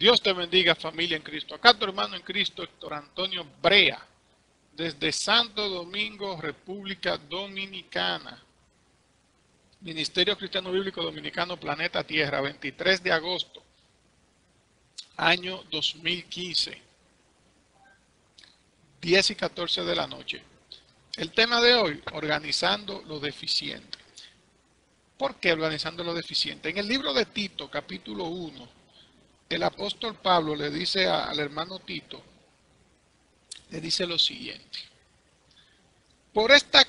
Dios te bendiga, familia en Cristo. Acá tu hermano en Cristo, Héctor Antonio Brea, desde Santo Domingo, República Dominicana. Ministerio Cristiano Bíblico Dominicano, Planeta Tierra, 23 de agosto, año 2015, 10 y 14 de la noche. El tema de hoy, organizando lo deficiente. ¿Por qué organizando lo deficiente? En el libro de Tito, capítulo 1, el apóstol Pablo le dice al hermano Tito, le dice lo siguiente.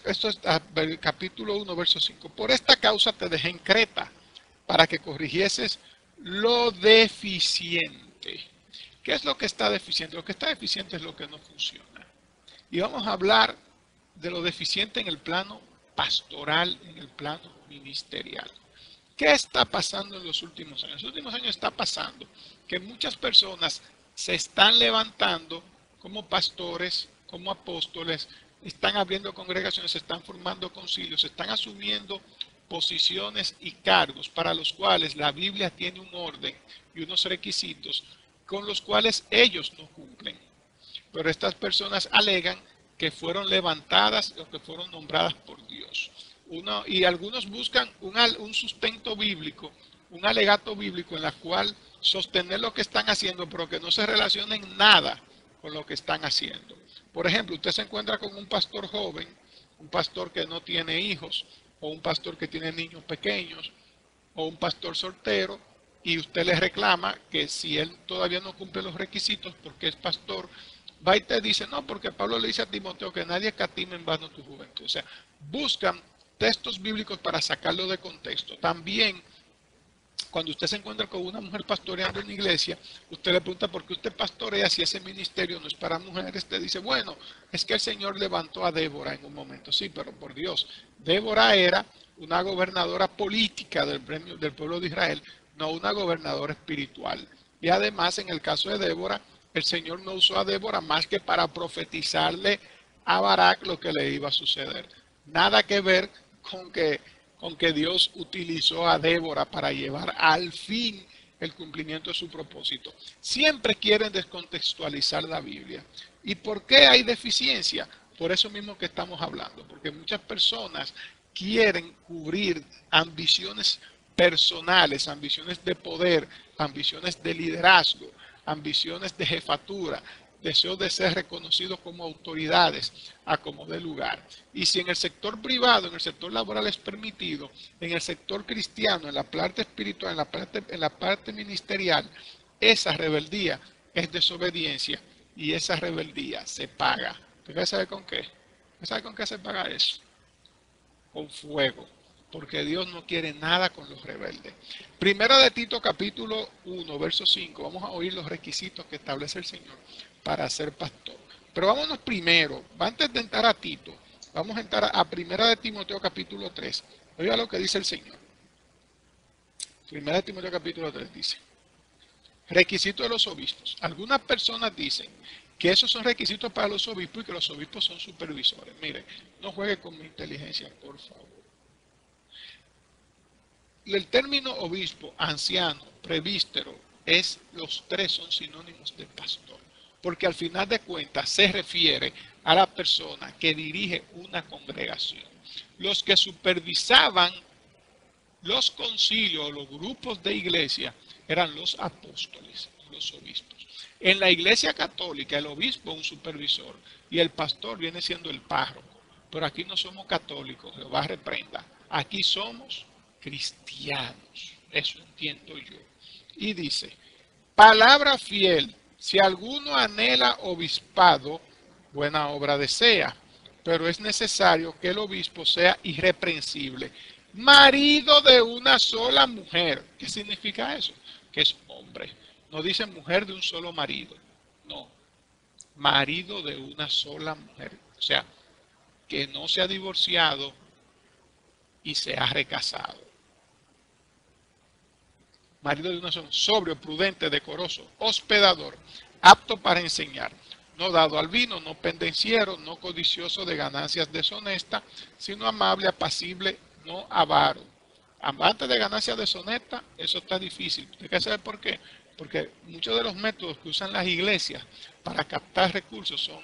Esto es capítulo 1, verso 5. Por esta causa te dejé en Creta, para que corrigieses lo deficiente. ¿Qué es lo que está deficiente? Lo que está deficiente es lo que no funciona. Y vamos a hablar de lo deficiente en el plano pastoral, en el plano ministerial. ¿Qué está pasando en los últimos años? En los últimos años está pasando que muchas personas se están levantando como pastores, como apóstoles, están abriendo congregaciones, se están formando concilios, se están asumiendo posiciones y cargos para los cuales la Biblia tiene un orden y unos requisitos con los cuales ellos no cumplen. Pero estas personas alegan que fueron levantadas o que fueron nombradas por Dios. Y algunos buscan un sustento bíblico, un alegato bíblico en la cual sostener lo que están haciendo, pero que no se relacione en nada con lo que están haciendo. Por ejemplo, usted se encuentra con un pastor joven, un pastor que no tiene hijos, o un pastor que tiene niños pequeños, o un pastor soltero, y usted le reclama que si él todavía no cumple los requisitos porque es pastor, va y te dice, no, porque Pablo le dice a Timoteo que nadie escatime en vano tu juventud. O sea, buscan textos bíblicos para sacarlo de contexto. También, cuando usted se encuentra con una mujer pastoreando en una iglesia, usted le pregunta por qué usted pastorea si ese ministerio no es para mujeres. Te dice, bueno, es que el Señor levantó a Débora en un momento. Sí, pero por Dios, Débora era una gobernadora política del pueblo de Israel, no una gobernadora espiritual. Y además, en el caso de Débora, el Señor no usó a Débora más que para profetizarle a Barak lo que le iba a suceder. Nada que ver con que Dios utilizó a Débora para llevar al fin el cumplimiento de su propósito. Siempre quieren descontextualizar la Biblia. ¿Y por qué hay deficiencia? Por eso mismo que estamos hablando, porque muchas personas quieren cubrir ambiciones personales, ambiciones de poder, ambiciones de liderazgo, ambiciones de jefatura, deseo de ser reconocidos como autoridades a como dé lugar. Y si en el sector privado, en el sector laboral es permitido, en el sector cristiano, en la parte espiritual, en la parte ministerial, esa rebeldía es desobediencia y esa rebeldía se paga. ¿Usted sabe con qué? ¿Usted sabe con qué se paga eso? Con fuego. Porque Dios no quiere nada con los rebeldes. Primera de Tito capítulo 1, verso 5. Vamos a oír los requisitos que establece el Señor para ser pastor. Pero vámonos primero, antes de entrar a Tito, vamos a entrar a Primera de Timoteo capítulo 3. Oiga lo que dice el Señor. Primera de Timoteo capítulo 3 dice, requisitos de los obispos. Algunas personas dicen que esos son requisitos para los obispos y que los obispos son supervisores. Mire, no juegue con mi inteligencia, por favor. El término obispo, anciano, prevístero, los tres son sinónimos de pastor, porque al final de cuentas se refiere a la persona que dirige una congregación. Los que supervisaban los concilios, los grupos de iglesia, eran los apóstoles, los obispos. En la iglesia católica, el obispo es un supervisor y el pastor viene siendo el párroco. Pero aquí no somos católicos, Jehová reprenda. Aquí somos cristianos, eso entiendo yo. Y dice, palabra fiel, si alguno anhela obispado, buena obra desea, pero es necesario que el obispo sea irreprensible, marido de una sola mujer. ¿Qué significa eso? Que es hombre. No dice mujer de un solo marido, no, marido de una sola mujer. O sea, que no se ha divorciado y se ha recasado. Marido de una sola, sobrio, prudente, decoroso, hospedador, apto para enseñar, no dado al vino, no pendenciero, no codicioso de ganancias deshonestas, sino amable, apacible, no avaro. Antes de ganancias deshonestas, eso está difícil. ¿Usted quiere saber por qué? Porque muchos de los métodos que usan las iglesias para captar recursos son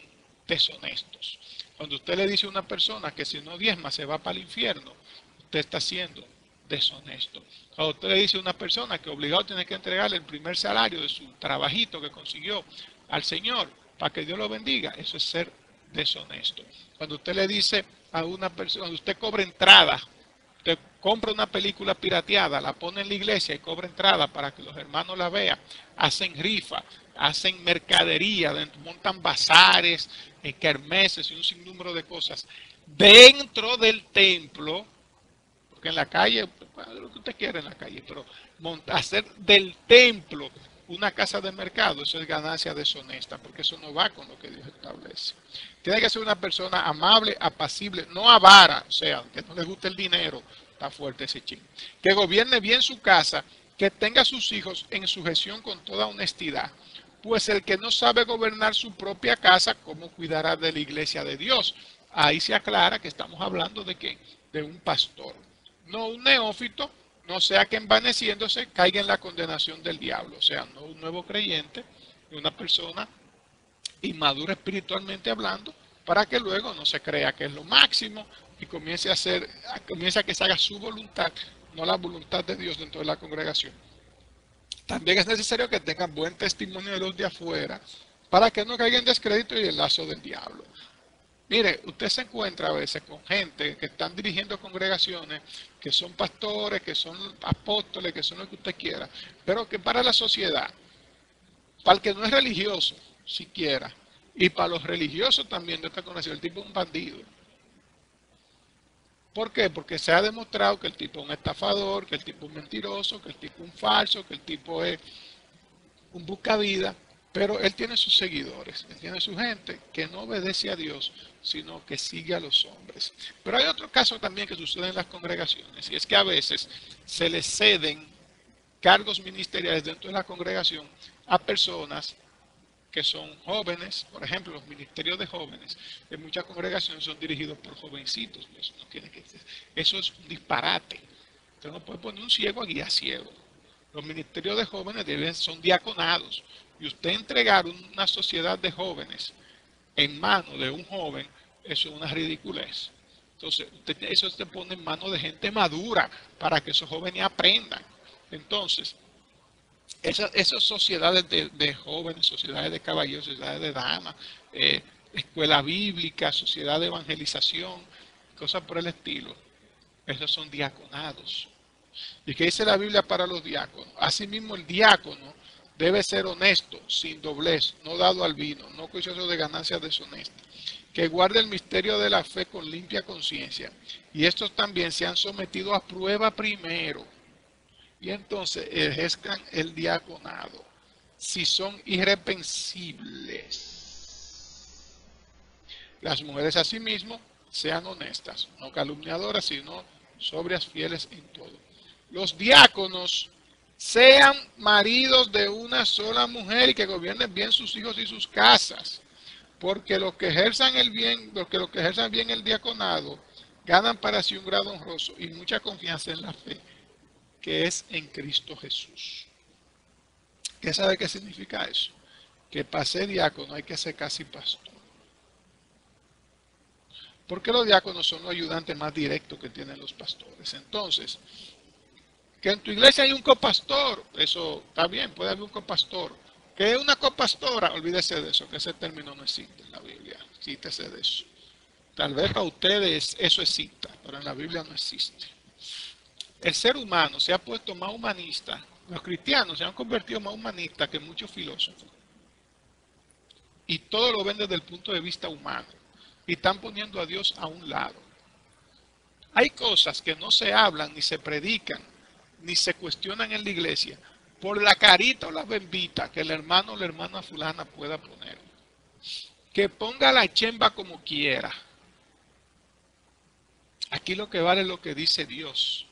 deshonestos. Cuando usted le dice a una persona que si no diezma se va para el infierno, usted está siendo deshonesto. Cuando usted le dice a una persona que obligado tiene que entregarle el primer salario de su trabajito que consiguió al Señor para que Dios lo bendiga, eso es ser deshonesto. Cuando usted le dice a una persona, cuando usted cobra entrada, usted compra una película pirateada, la pone en la iglesia y cobra entrada para que los hermanos la vean, hacen rifa, hacen mercadería, montan bazares, kermeses y un sinnúmero de cosas dentro del templo, porque en la calle, lo que usted quiera en la calle, pero hacer del templo una casa de mercado, eso es ganancia deshonesta, porque eso no va con lo que Dios establece. Tiene que ser una persona amable, apacible, no avara, o sea, que no le guste el dinero, está fuerte ese ching. Que gobierne bien su casa, que tenga a sus hijos en sujeción con toda honestidad. Pues el que no sabe gobernar su propia casa, ¿cómo cuidará de la iglesia de Dios? Ahí se aclara que estamos hablando de qué, de un pastor, no un neófito, no sea que envaneciéndose caiga en la condenación del diablo, o sea, no un nuevo creyente, una persona inmadura espiritualmente hablando, para que luego no se crea que es lo máximo y comience a que se haga su voluntad, no la voluntad de Dios dentro de la congregación. También es necesario que tengan buen testimonio de los de afuera, para que no caigan en descrédito y el lazo del diablo. Mire, usted se encuentra a veces con gente que están dirigiendo congregaciones, que son pastores, que son apóstoles, que son lo que usted quiera, pero que para la sociedad, para el que no es religioso, siquiera, y para los religiosos también de esta congregación, el tipo es un bandido. ¿Por qué? Porque se ha demostrado que el tipo es un estafador, que el tipo es mentiroso, que el tipo es un falso, que el tipo es un buscavida, pero él tiene sus seguidores, él tiene su gente que no obedece a Dios, sino que sigue a los hombres. Pero hay otro caso también que sucede en las congregaciones, y es que a veces se les ceden cargos ministeriales dentro de la congregación a personas que son jóvenes. Por ejemplo, los ministerios de jóvenes en muchas congregaciones son dirigidos por jovencitos. Eso, no tiene que ser. Eso es un disparate. Usted no puede poner un ciego a guía ciego. Los ministerios de jóvenes son diaconados. Y usted entregar una sociedad de jóvenes en manos de un joven, eso es una ridiculez. Entonces, eso se pone en manos de gente madura para que esos jóvenes aprendan. Entonces, esas sociedades de jóvenes, sociedades de caballeros, sociedades de damas, escuela bíblica, sociedad de evangelización, cosas por el estilo, esos son diaconados. ¿Y qué dice la Biblia para los diáconos? Asimismo, el diácono debe ser honesto, sin doblez, no dado al vino, no codicioso de ganancias deshonestas, que guarde el misterio de la fe con limpia conciencia. Y estos también se han sometido a prueba primero. Y entonces ejerzan el diaconado. Si son irreprensibles. Las mujeres asimismo sean honestas, no calumniadoras, sino sobrias, fieles en todo. Los diáconos sean maridos de una sola mujer y que gobiernen bien sus hijos y sus casas, porque los que ejerzan bien el diaconado ganan para sí un grado honroso y mucha confianza en la fe que es en Cristo Jesús. ¿Qué sabe qué significa eso? Que para ser diácono hay que ser casi pastor. Porque los diáconos son los ayudantes más directos que tienen los pastores. Entonces, que en tu iglesia hay un copastor, eso está bien, puede haber un copastor. Que es una copastora, olvídese de eso, que ese término no existe en la Biblia. Quítese de eso. Tal vez para ustedes eso exista, pero en la Biblia no existe. El ser humano se ha puesto más humanista. Los cristianos se han convertido más humanistas que muchos filósofos. Y todo lo ven desde el punto de vista humano. Y están poniendo a Dios a un lado. Hay cosas que no se hablan, ni se predican, ni se cuestionan en la iglesia, por la carita o la bembita que el hermano o la hermana fulana pueda poner. Que ponga la chemba como quiera. Aquí lo que vale es lo que dice Dios.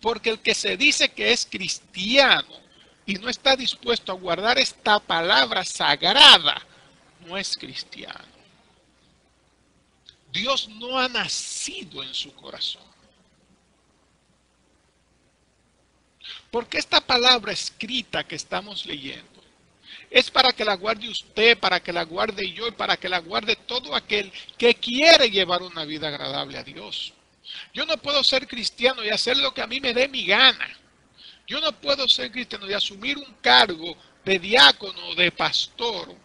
Porque el que se dice que es cristiano y no está dispuesto a guardar esta palabra sagrada, no es cristiano. Dios no ha nacido en su corazón. Porque esta palabra escrita que estamos leyendo es para que la guarde usted, para que la guarde yo y para que la guarde todo aquel que quiere llevar una vida agradable a Dios. Yo no puedo ser cristiano y hacer lo que a mí me dé mi gana. Yo no puedo ser cristiano y asumir un cargo de diácono o de pastor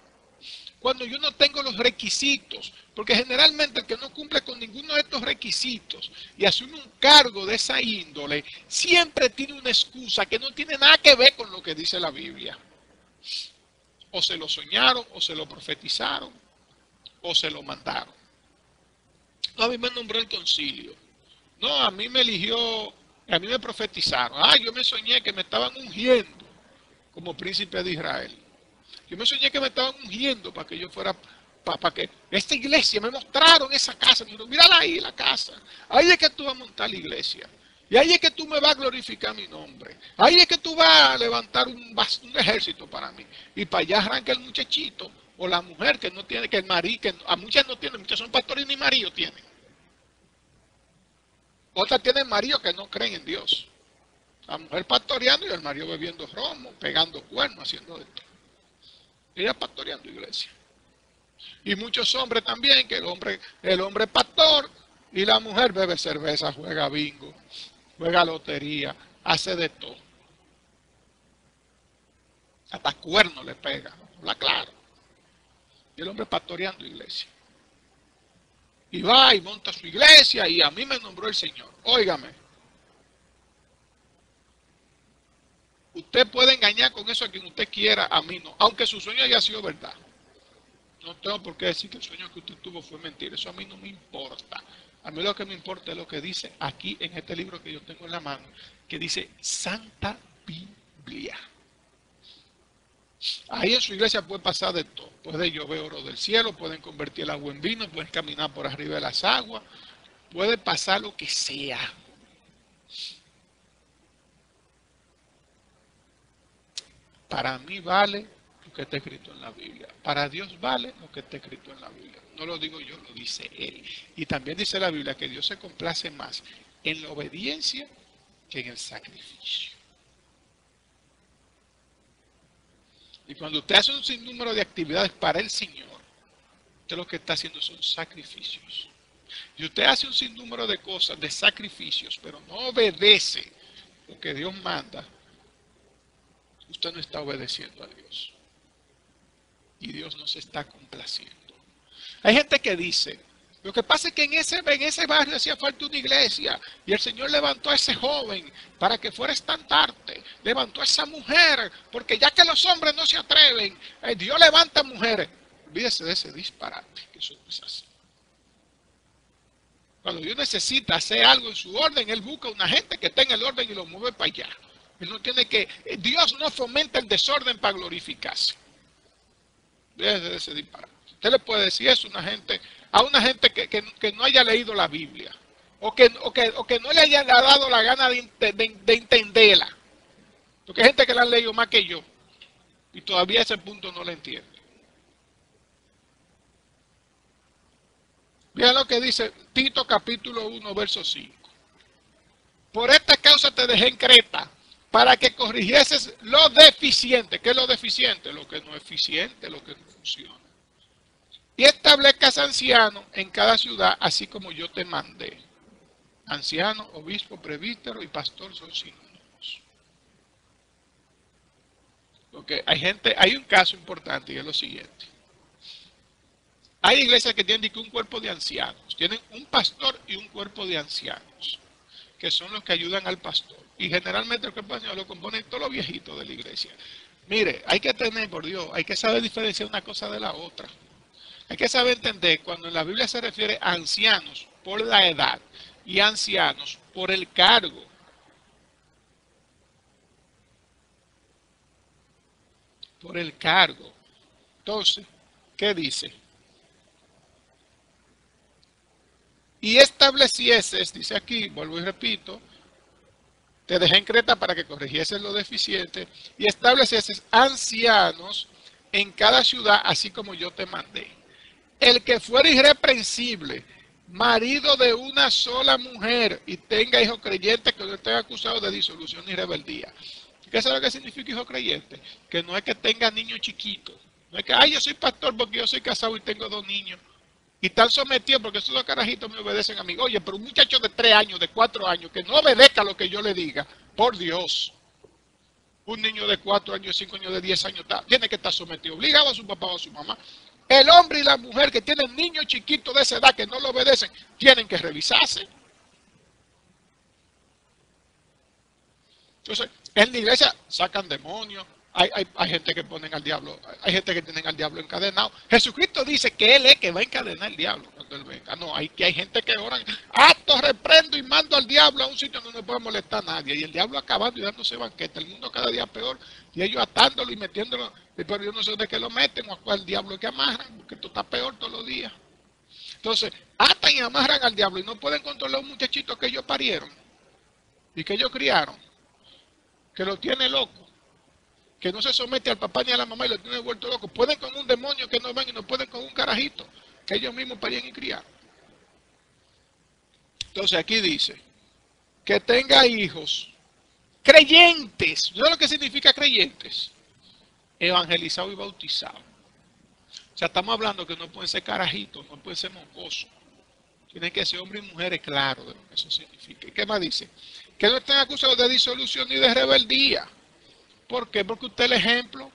cuando yo no tengo los requisitos, porque generalmente el que no cumple con ninguno de estos requisitos y asume un cargo de esa índole, siempre tiene una excusa que no tiene nada que ver con lo que dice la Biblia. O se lo soñaron, o se lo profetizaron, o se lo mandaron. No, a mí me nombró el concilio. No, a mí me eligió, a mí me profetizaron. Yo me soñé que me estaban ungiendo como príncipe de Israel. Yo me soñé que me estaban ungiendo para que yo fuera, para que esta iglesia, me mostraron esa casa. Me dijeron, mírala ahí, la casa. Ahí es que tú vas a montar la iglesia. Y ahí es que tú me vas a glorificar mi nombre. Ahí es que tú vas a levantar un ejército para mí. Y para allá arranca el muchachito o la mujer que no tiene, que el marido, que a muchas no tienen, muchas son pastores y ni marido tienen. Otras tienen marido que no creen en Dios. La mujer pastoreando y el marido bebiendo romo, pegando cuernos, haciendo esto. Ella pastoreando iglesia. Y muchos hombres también, que el hombre es pastor y la mujer bebe cerveza, juega bingo, juega lotería, hace de todo. Hasta cuernos le pega, habla claro. Y el hombre pastoreando iglesia. Y va y monta su iglesia y a mí me nombró el Señor. Óigame. Usted puede engañar con eso a quien usted quiera, a mí no. Aunque su sueño haya sido verdad. No tengo por qué decir que el sueño que usted tuvo fue mentira. Eso a mí no me importa. A mí lo que me importa es lo que dice aquí en este libro que yo tengo en la mano, que dice Santa Biblia. Ahí en su iglesia puede pasar de todo. Puede llover oro del cielo, pueden convertir el agua en vino, pueden caminar por arriba de las aguas, puede pasar lo que sea. Para mí vale lo que está escrito en la Biblia. Para Dios vale lo que está escrito en la Biblia. No lo digo yo, lo dice Él. Y también dice la Biblia que Dios se complace más en la obediencia que en el sacrificio. Y cuando usted hace un sinnúmero de actividades para el Señor, usted lo que está haciendo son sacrificios. Y usted hace un sinnúmero de cosas, de sacrificios, pero no obedece lo que Dios manda, usted no está obedeciendo a Dios. Y Dios no se está complaciendo. Hay gente que dice, lo que pasa es que en ese barrio hacía falta una iglesia y el Señor levantó a ese joven para que fuera estandarte, levantó a esa mujer, porque ya que los hombres no se atreven, Dios levanta mujeres. Olvídese de ese disparate, que eso no es así. Cuando Dios necesita hacer algo en su orden, Él busca una gente que tenga el orden y lo mueve para allá. Él no tiene que, Dios no fomenta el desorden para glorificarse. Olvídese de ese disparate. Usted le puede decir eso a una gente que no haya leído la Biblia o que no le haya dado la gana de entenderla. Porque hay gente que la han leído más que yo y todavía a ese punto no la entiende. Vean lo que dice Tito capítulo 1, verso 5. Por esta causa te dejé en Creta, para que corrigieses lo deficiente. ¿Qué es lo deficiente? Lo que no es eficiente, lo que no funciona. Y establezcas ancianos en cada ciudad, así como yo te mandé. Anciano, obispo, presbítero y pastor son sinónimos. Porque hay un caso importante y es lo siguiente. Hay iglesias que tienen un cuerpo de ancianos. Tienen un pastor y un cuerpo de ancianos, que son los que ayudan al pastor. Y generalmente el cuerpo de ancianos lo componen todos los viejitos de la iglesia. Mire, hay que tener, por Dios, hay que saber diferenciar una cosa de la otra. Hay que saber entender cuando en la Biblia se refiere a ancianos por la edad y ancianos por el cargo. Por el cargo. Entonces, ¿qué dice? Y establecieses, dice aquí, vuelvo y repito, te dejé en Creta para que corrigieses lo deficiente y establecieses ancianos en cada ciudad, así como yo te mandé. El que fuera irreprensible marido de una sola mujer y tenga hijos creyentes que no estén acusados de disolución y rebeldía. ¿Qué sabe lo que significa hijo creyente? Que no es que tenga niños chiquitos. No es que, ay, yo soy pastor porque yo soy casado y tengo 2 niños. Y están sometidos porque esos 2 carajitos me obedecen a mí. Oye, pero un muchacho de 3 años, de 4 años, que no obedezca lo que yo le diga, por Dios. Un niño de 4 años, 5 años, de 10 años, tiene que estar sometido, obligado a su papá o a su mamá. El hombre y la mujer que tienen niños chiquitos de esa edad que no lo obedecen, tienen que revisarse. Entonces, en la iglesia sacan demonios, hay gente que ponen al diablo, hay gente que tienen al diablo encadenado. Jesucristo dice que Él es que va a encadenar al diablo cuando Él venga. No, hay gente que oran, acto reprendo y mando al diablo a un sitio donde no puede molestar a nadie. Y el diablo acabando y dándose banquete, el mundo cada día peor, y ellos atándolo y metiéndolo, pero yo no sé de qué lo meten o a cuál diablo que amarran, porque esto está peor todos los días. Entonces, atan y amarran al diablo y no pueden controlar a un muchachito que ellos parieron y que ellos criaron, que lo tiene loco, que no se somete al papá ni a la mamá y lo tiene vuelto loco. Pueden con un demonio que no ven y no pueden con un carajito que ellos mismos parían y criaron. Entonces aquí dice que tenga hijos creyentes. ¿Sabes lo que significa creyentes? Evangelizado y bautizado. O sea, estamos hablando que no pueden ser carajitos, no pueden ser mocosos. Tienen que ser hombres y mujeres claros de lo que eso significa. ¿Y qué más dice? Que no estén acusados de disolución ni de rebeldía. ¿Por qué? Porque usted es el ejemplo.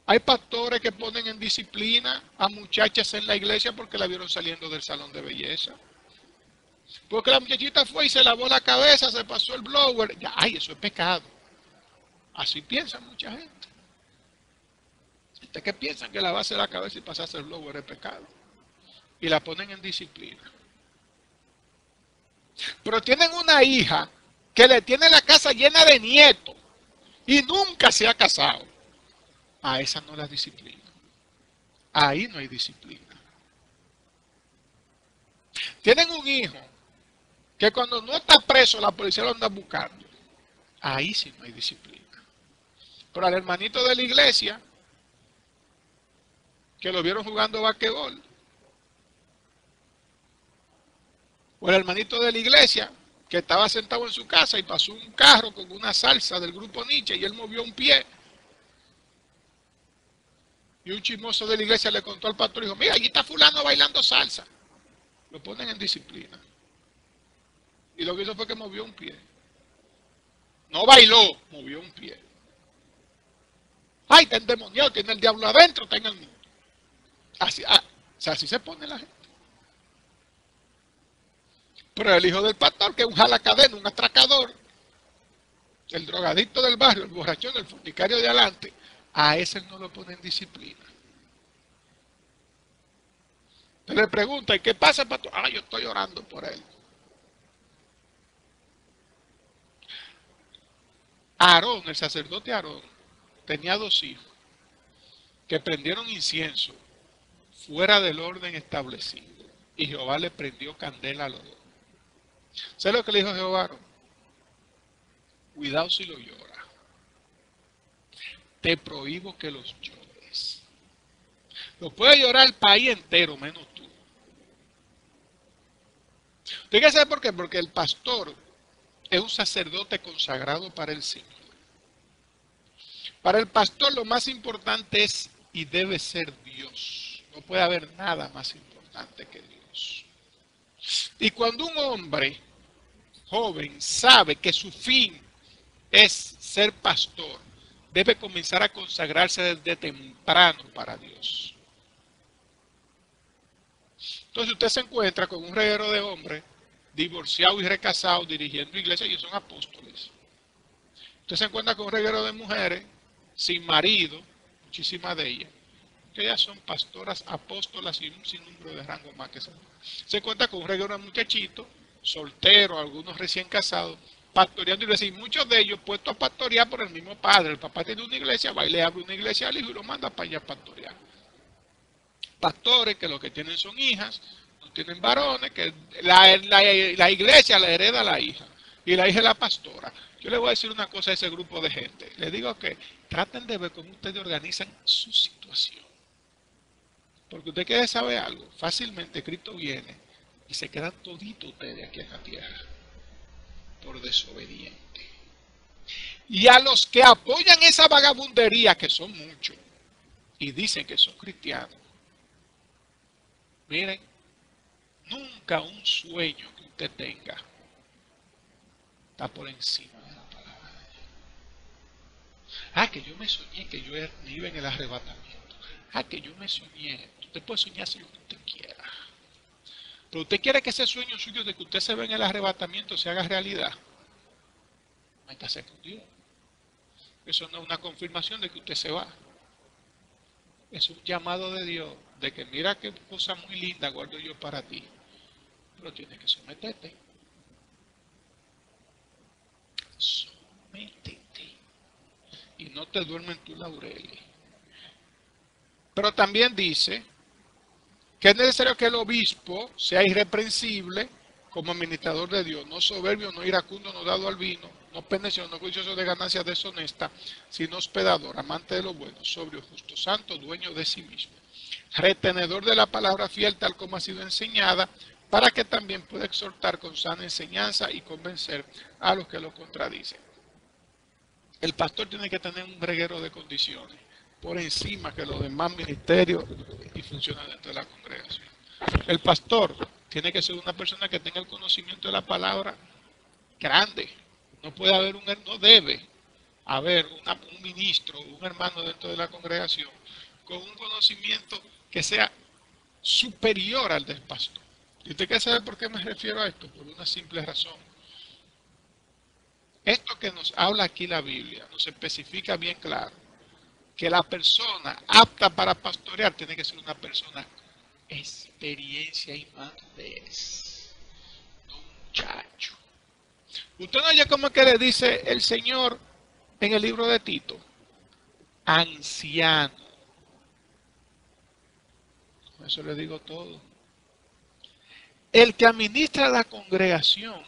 Hay pastores que ponen en disciplina a muchachas en la iglesia porque la vieron saliendo del salón de belleza. Porque la muchachita fue y se lavó la cabeza, se pasó el blower. Ya, ay, eso es pecado. Así piensa mucha gente. Gente que piensan que lavarse la cabeza y pasarse el blower es pecado. Y la ponen en disciplina. Pero tienen una hija que le tiene la casa llena de nietos y nunca se ha casado. A esa no la disciplina. Ahí no hay disciplina. Tienen un hijo que cuando no está preso la policía lo anda buscando. Ahí sí no hay disciplina. Pero al hermanito de la iglesia, que lo vieron jugando basquetbol, o el hermanito de la iglesia, que estaba sentado en su casa y pasó un carro con una salsa del grupo Nietzsche y él movió un pie. Y un chismoso de la iglesia le contó al pastor y dijo, mira, allí está fulano bailando salsa. Lo ponen en disciplina. Y lo que hizo fue que movió un pie. No bailó, movió un pie. Ay, está endemoniado, tiene el diablo adentro, está en el mundo. Así, o sea, así se pone la gente. Pero el hijo del pastor, que es un jalacadeno, un atracador, el drogadicto del barrio, el borrachón, el fornicario de adelante, a ese no lo pone en disciplina. Usted le pregunta, ¿y qué pasa, pastor? Ah, yo estoy orando por él. Aarón, el sacerdote Aarón, tenía 2 hijos que prendieron incienso fuera del orden establecido. Y Jehová le prendió candela a los 2. ¿Sabes lo que le dijo Jehová a Aarón? Cuidado si lo llora. Te prohíbo que los llores. Lo puede llorar el país entero, menos tú. ¿Usted qué sabe por qué? Porque el pastor es un sacerdote consagrado para el Señor. Para el pastor lo más importante es y debe ser Dios. No puede haber nada más importante que Dios. Y cuando un hombre joven sabe que su fin es ser pastor, debe comenzar a consagrarse desde temprano para Dios. Entonces usted se encuentra con un reguero de hombres divorciados y recasados dirigiendo iglesias y son apóstoles. Usted se encuentra con un reguero de mujeres sin marido, muchísimas de ellas, que ellas son pastoras, apóstolas y un sinnúmero de rango más que son. Se encuentra con un reguero de muchachitos, solteros, algunos recién casados, pastoreando iglesias, y muchos de ellos puestos a pastorear por el mismo padre. El papá tiene una iglesia, va y le abre una iglesia al hijo y lo manda para allá a pastorear. Pastores que lo que tienen son hijas, no tienen varones, que la iglesia la hereda a la hija, y la hija es la pastora. Yo le voy a decir una cosa a ese grupo de gente. Les digo que traten de ver cómo ustedes organizan su situación. Porque usted quiere saber algo, fácilmente Cristo viene y se quedan toditos ustedes aquí en la tierra por desobediente. Y a los que apoyan esa vagabundería, que son muchos, y dicen que son cristianos, miren, nunca un sueño que usted tenga está por encima de la palabra de Dios. Ah, que yo me soñé que yo iba en el arrebatamiento. Ah, que yo me soñé. Usted puede soñarse lo que usted quiera. Pero usted quiere que ese sueño suyo de que usted se ve en el arrebatamiento se haga realidad. Métase con Dios. Eso no es una confirmación de que usted se va. Es un llamado de Dios de que mira qué cosa muy linda guardo yo para ti. Pero tienes que someterte. Sométete. Y no te duermen tus laureles. Pero también dice que es necesario que el obispo sea irreprensible como administrador de Dios, no soberbio, no iracundo, no dado al vino, no pendencioso, no juicioso de ganancias deshonesta, sino hospedador, amante de lo bueno, sobrio, justo, santo, dueño de sí mismo, retenedor de la palabra fiel tal como ha sido enseñada, para que también pueda exhortar con sana enseñanza y convencer a los que lo contradicen. El pastor tiene que tener un reguero de condiciones por encima que los demás ministerios y funcionarios dentro de la congregación. El pastor tiene que ser una persona que tenga el conocimiento de la palabra grande. No puede haber no debe haber un ministro o un hermano dentro de la congregación con un conocimiento que sea superior al del pastor. ¿Y usted quiere saber por qué me refiero a esto? Por una simple razón. Esto que nos habla aquí la Biblia nos especifica bien claro que la persona apta para pastorear tiene que ser una persona experiencia y madurez, no un muchacho. Usted no oye cómo que le dice el Señor en el libro de Tito, anciano. Con eso le digo todo. El que administra la congregación,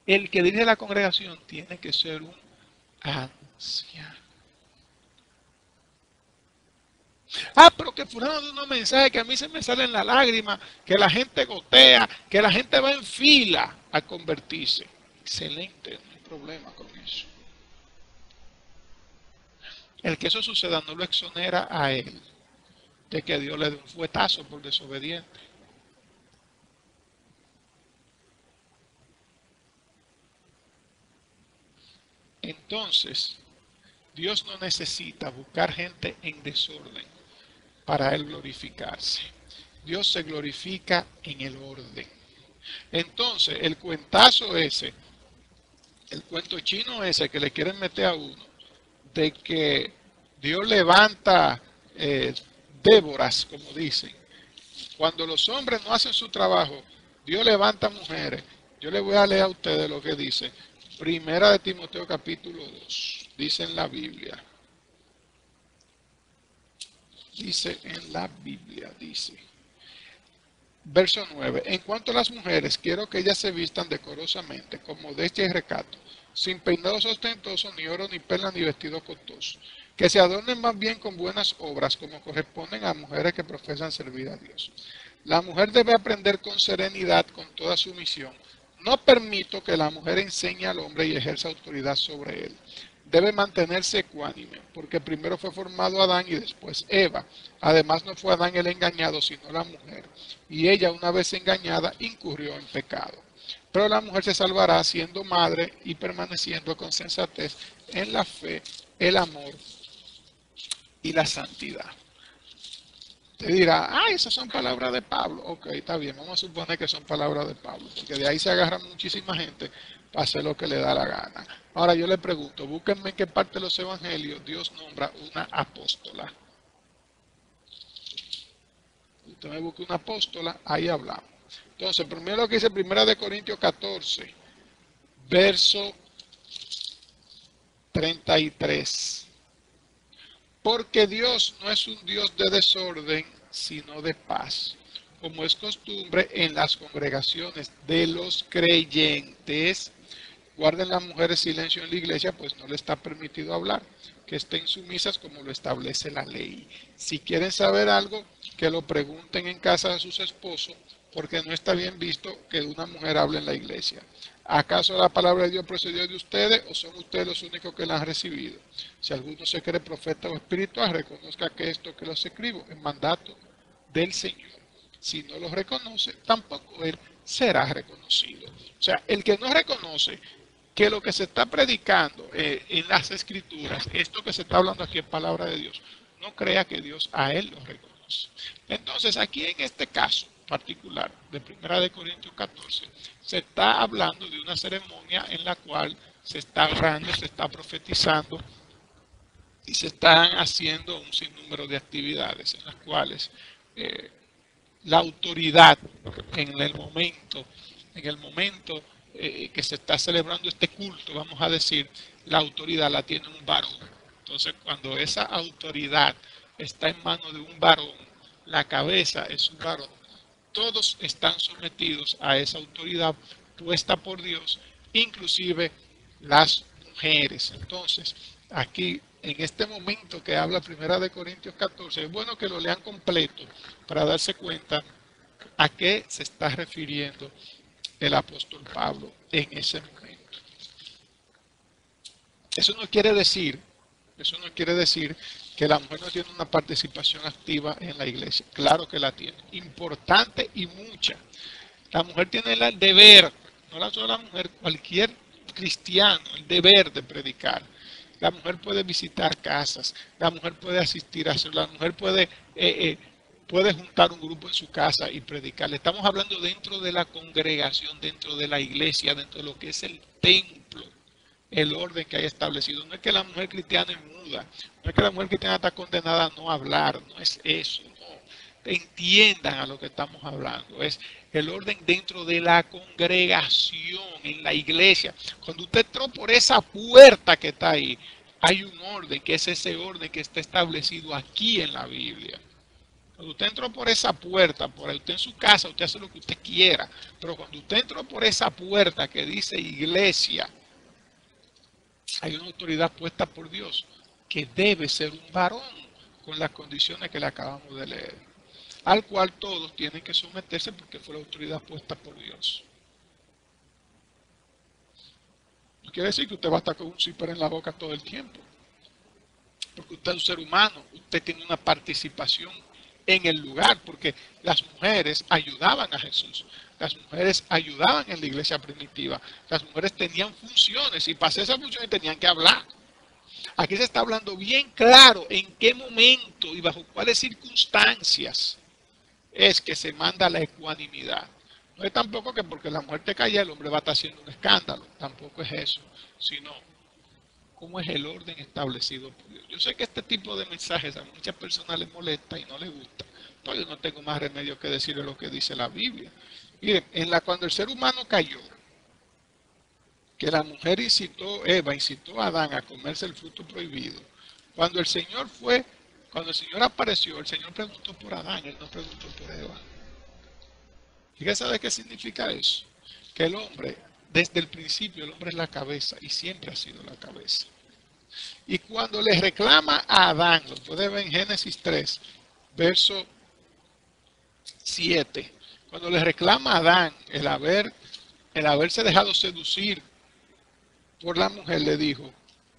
el que dirige la congregación tiene que ser un anciano. Ah, pero que fulano de unos mensajes que a mí se me salen las lágrimas, que la gente gotea, que la gente va en fila a convertirse. Excelente, no hay problema con eso. El que eso suceda no lo exonera a él de que Dios le dé un fuetazo por desobediente. Entonces, Dios no necesita buscar gente en desorden para él glorificarse. Dios se glorifica en el orden. Entonces, el cuentazo ese, el cuento chino ese que le quieren meter a uno, de que Dios levanta Déboras, como dicen. Cuando los hombres no hacen su trabajo, Dios levanta mujeres. Yo les voy a leer a ustedes lo que dice. Primera de Timoteo capítulo 2. Dice en la Biblia. Dice en la Biblia, dice. Verso 9. En cuanto a las mujeres, quiero que ellas se vistan decorosamente, con modestia y recato, sin peinados ostentosos, ni oro, ni perlas, ni vestido costoso. Que se adornen más bien con buenas obras, como corresponden a mujeres que profesan servir a Dios. La mujer debe aprender con serenidad, con toda sumisión. No permito que la mujer enseñe al hombre y ejerza autoridad sobre él. Debe mantenerse ecuánime, porque primero fue formado Adán y después Eva. Además no fue Adán el engañado, sino la mujer. Y ella, una vez engañada, incurrió en pecado. Pero la mujer se salvará siendo madre y permaneciendo con sensatez en la fe, el amor y la santidad. Te dirá, esas son palabras de Pablo. Ok, está bien, vamos a suponer que son palabras de Pablo, porque de ahí se agarra muchísima gente para hacer lo que le da la gana. Ahora yo le pregunto, búsquenme en qué parte de los evangelios Dios nombra una apóstola. Usted me busca una apóstola, ahí hablamos. Entonces, primero lo que dice 1 Corintios 14, verso 33. Porque Dios no es un Dios de desorden, sino de paz, como es costumbre en las congregaciones de los creyentes. guarden las mujeres silencio en la iglesia, pues no le está permitido hablar. Que estén sumisas como lo establece la ley. Si quieren saber algo, que lo pregunten en casa de sus esposos, porque no está bien visto que una mujer hable en la iglesia. ¿Acaso la palabra de Dios procedió de ustedes o son ustedes los únicos que la han recibido? Si alguno se cree profeta o espiritual, reconozca que esto que los escribo es mandato del Señor. Si no lo reconoce, tampoco él será reconocido. O sea, el que no reconoce que lo que se está predicando en las escrituras, esto que se está hablando aquí es palabra de Dios, no crea que Dios a él lo reconoce. Entonces, aquí en este caso particular de 1 Corintios 14, se está hablando de una ceremonia en la cual se está orando, se está profetizando y se están haciendo un sinnúmero de actividades en las cuales la autoridad en el momento que se está celebrando este culto, vamos a decir, la autoridad la tiene un varón. Entonces, cuando esa autoridad está en manos de un varón, la cabeza es un varón, todos están sometidos a esa autoridad puesta por Dios, inclusive las mujeres. Entonces, aquí, en este momento que habla 1 Corintios 14, es bueno que lo lean completo para darse cuenta a qué se está refiriendo el apóstol Pablo en ese momento. Eso no quiere decir que la mujer no tiene una participación activa en la iglesia. Claro que la tiene, importante y mucha. La mujer tiene el deber, no la sola mujer, cualquier cristiano, el deber de predicar. La mujer puede visitar casas, la mujer puede asistir a eso, la mujer puede juntar un grupo en su casa y predicar. Le estamos hablando dentro de la congregación, dentro de la iglesia, dentro de lo que es el templo, el orden que hay establecido. No es que la mujer cristiana es muda, no es que la mujer cristiana está condenada a no hablar, no es eso, no. Entiendan a lo que estamos hablando, es el orden dentro de la congregación, en la iglesia. Cuando usted entró por esa puerta que está ahí, hay un orden, que es ese orden que está establecido aquí en la Biblia. Cuando usted entró por esa puerta, por ahí, usted en su casa, usted hace lo que usted quiera, pero cuando usted entró por esa puerta que dice iglesia, hay una autoridad puesta por Dios que debe ser un varón con las condiciones que le acabamos de leer, al cual todos tienen que someterse porque fue la autoridad puesta por Dios. No quiere decir que usted va a estar con un zipper en la boca todo el tiempo, porque usted es un ser humano, usted tiene una participación en el lugar, porque las mujeres ayudaban a Jesús, las mujeres ayudaban en la iglesia primitiva, las mujeres tenían funciones y para hacer esas funciones tenían que hablar. Aquí se está hablando bien claro en qué momento y bajo cuáles circunstancias es que se manda la ecuanimidad. No es tampoco que porque la mujer te calla el hombre va a estar haciendo un escándalo, tampoco es eso, sino cómo es el orden establecido por Dios. Yo sé que este tipo de mensajes a muchas personas les molesta y no les gusta, pero yo no tengo más remedio que decirle lo que dice la Biblia. Miren, cuando el ser humano cayó, que la mujer Eva incitó a Adán a comerse el fruto prohibido, cuando el Señor apareció, el Señor preguntó por Adán, él no preguntó por Eva. Fíjese de qué significa eso, que el hombre, desde el principio, el hombre es la cabeza y siempre ha sido la cabeza. Y cuando le reclama a Adán, lo puede ver en Génesis 3, verso 7, cuando le reclama a Adán el haberse dejado seducir por la mujer, le dijo: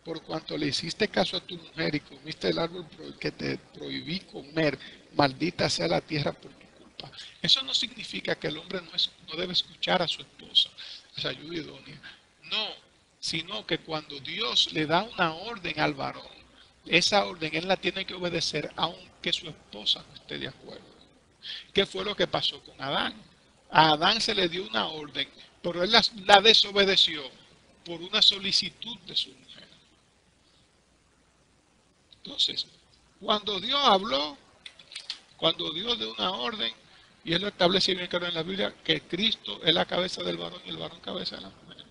por cuanto le hiciste caso a tu mujer y comiste el árbol que te prohibí comer, maldita sea la tierra por tu culpa. Eso no significa que el hombre no debe escuchar a su esposa, a su ayuda idónea. No, sino que cuando Dios le da una orden al varón, esa orden él la tiene que obedecer aunque su esposa no esté de acuerdo. ¿Qué fue lo que pasó con Adán? A Adán se le dio una orden, pero él la desobedeció por una solicitud de su mujer. Entonces, cuando Dios habló, cuando Dios dio una orden, y él lo establece bien claro en la Biblia, que Cristo es la cabeza del varón y el varón cabeza de la mujer.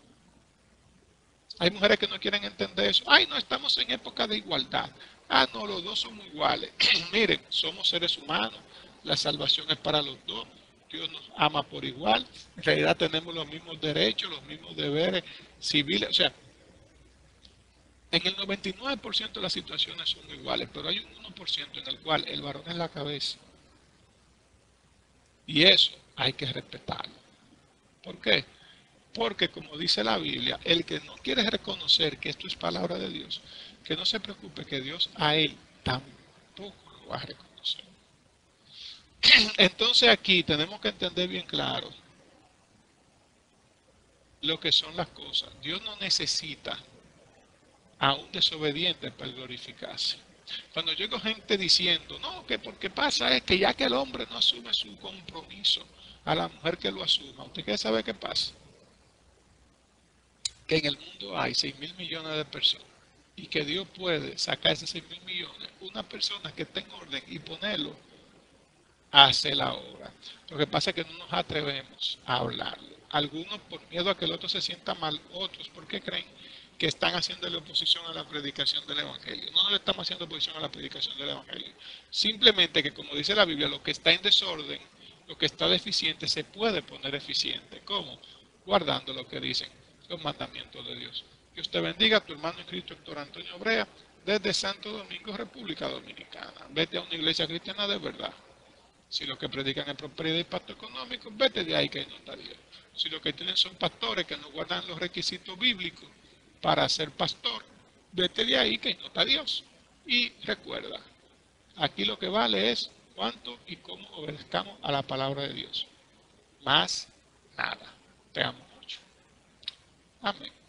Hay mujeres que no quieren entender eso. Ay, no, estamos en época de igualdad. Ah, no, los dos somos iguales. Miren, somos seres humanos. La salvación es para los dos. Dios nos ama por igual. En realidad tenemos los mismos derechos, los mismos deberes civiles. O sea, en el 99% de las situaciones son iguales, pero hay un 1% en el cual el varón es la cabeza. Y eso hay que respetarlo. ¿Por qué? Porque como dice la Biblia, el que no quiere reconocer que esto es palabra de Dios, que no se preocupe que Dios a él tampoco lo va a reconocer. Entonces aquí tenemos que entender bien claro lo que son las cosas. Dios no necesita a un desobediente para glorificarse. Cuando llego gente diciendo, no, que porque pasa es que ya que el hombre no asume su compromiso, a la mujer que lo asuma, ¿usted quiere saber qué pasa? Que en el mundo hay 6.000 millones de personas y que Dios puede sacar esos 6.000 millones, una persona que esté en orden y ponerlo, hace la obra. Lo que pasa es que no nos atrevemos a hablarlo. Algunos por miedo a que el otro se sienta mal, otros porque creen que están haciéndole oposición a la predicación del Evangelio. No le estamos haciendo oposición a la predicación del Evangelio. Simplemente que, como dice la Biblia, lo que está en desorden, lo que está deficiente, se puede poner eficiente. ¿Cómo? Guardando lo que dicen los mandamientos de Dios. Dios te bendiga, tu hermano en Cristo, Héctor Antonio Brea, desde Santo Domingo, República Dominicana. Vete a una iglesia cristiana de verdad. Si los que predican es prosperidad y pacto económico, vete de ahí que no está Dios. Si lo que tienen son pastores que no guardan los requisitos bíblicos para ser pastor, vete de ahí que no está Dios. Y recuerda, aquí lo que vale es cuánto y cómo obedezcamos a la palabra de Dios. Más nada. Te amo mucho. Amén.